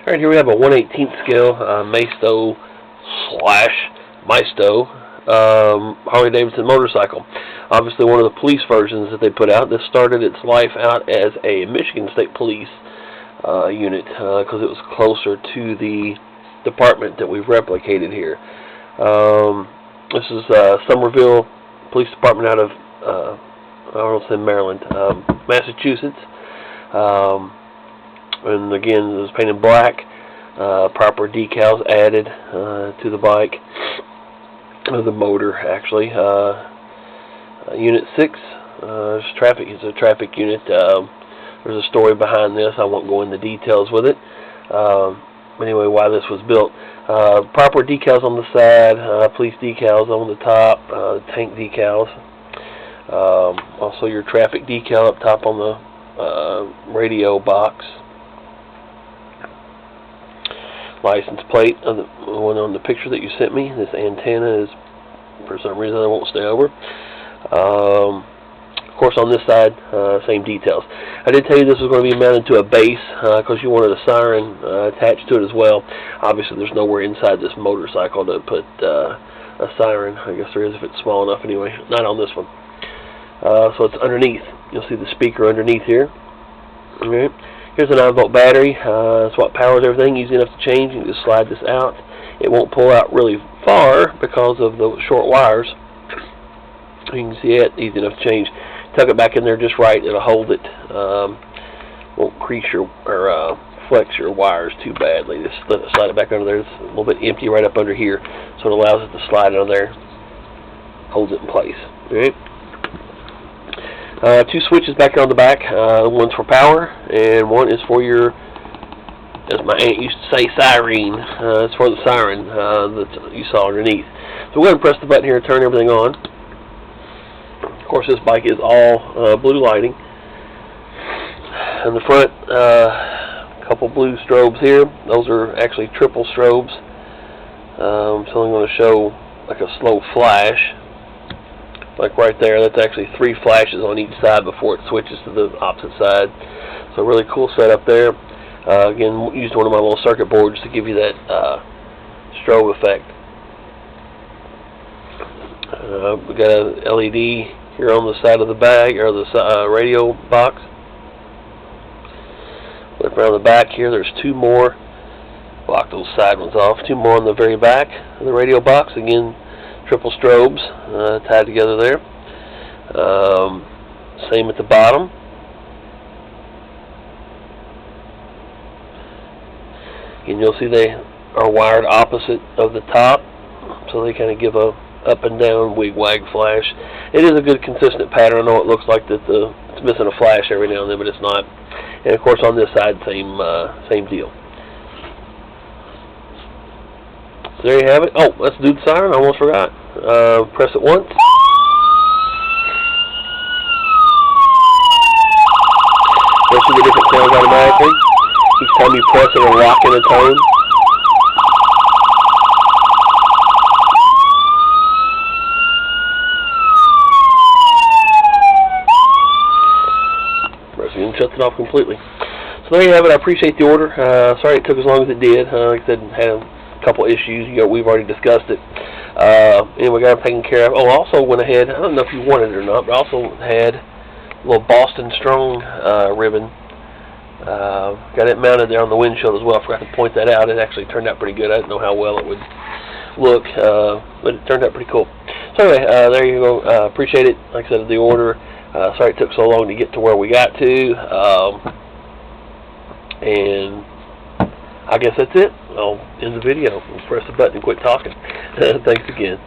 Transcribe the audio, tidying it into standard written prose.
Alright, here we have a 1/18 scale Maisto / Maisto Harley Davidson motorcycle. Obviously one of the police versions that they put out. This started its life out as a Michigan State Police unit because it was closer to the department that we've replicated here. This is Somerville Police Department out of I don't know, Maryland, Massachusetts. And again, it was painted black. Proper decals added to the bike, the motor actually. Unit 6 is a traffic unit. There's a story behind this. I won't go into details with it. Anyway, why this was built. Proper decals on the side, police decals on the top, tank decals. Also your traffic decal up top on the radio box. License plate of the one on the picture that you sent me. This antenna is, for some reason, I won't stay over. Of course, on this side, same details. I did tell you this was going to be mounted to a base because you wanted a siren attached to it as well. Obviously, there's nowhere inside this motorcycle to put a siren. I guess there is if it's small enough anyway. Not on this one. So it's underneath. You'll see the speaker underneath here. Alright. Here's a 9-volt battery. That's what powers everything. Easy enough to change. You can just slide this out. It won't pull out really far because of the short wires. You can see it. Easy enough to change. Tuck it back in there just right. It'll hold it. Won't crease your or flex your wires too badly. Just slide it back under there. It's a little bit empty right up under here, so it allows it to slide under there. Holds it in place. All right. 2 switches back here on the back. One's for power, and one is for your, as my aunt used to say, siren. It's for the siren that you saw underneath. So we're going to press the button here and turn everything on. Of course, this bike is all blue lighting. In the front, a couple blue strobes here. Those are actually triple strobes. So I'm going to show like a slow flash. Like right there, that's actually 3 flashes on each side before it switches to the opposite side. So really cool setup there. Again, used one of my little circuit boards to give you that strobe effect. We got a LED here on the side of the bag, or the radio box. Flip around the back here, there's 2 more. Block those side ones off. 2 more on the very back of the radio box. Again, triple strobes tied together there. Same at the bottom. And you'll see they are wired opposite of the top, so they kind of give a up and down wig-wag flash. It is a good consistent pattern. I know it looks like that it's missing a flash every now and then, but it's not. And of course on this side, same deal. So there you have it. Oh, let's do the siren. I almost forgot. Press it once. You'll see the different sounds automatically. Each time you press it, it'll lock in a tone. Press it and shuts it off completely. So there you have it. I appreciate the order. Sorry it took as long as it did. Like I said, had a couple issues. We've already discussed it. Anyway, got them taken care of. Oh, also went ahead, I don't know if you wanted it or not, but I also had a little Boston Strong ribbon. Got it mounted there on the windshield as well. I forgot to point that out. It actually turned out pretty good. I didn't know how well it would look, but it turned out pretty cool. So anyway, there you go. Appreciate it. Like I said, the order. Sorry it took so long to get to where we got to. And I guess that's it. I'll end the video. Press the button and quit talking. Thanks again.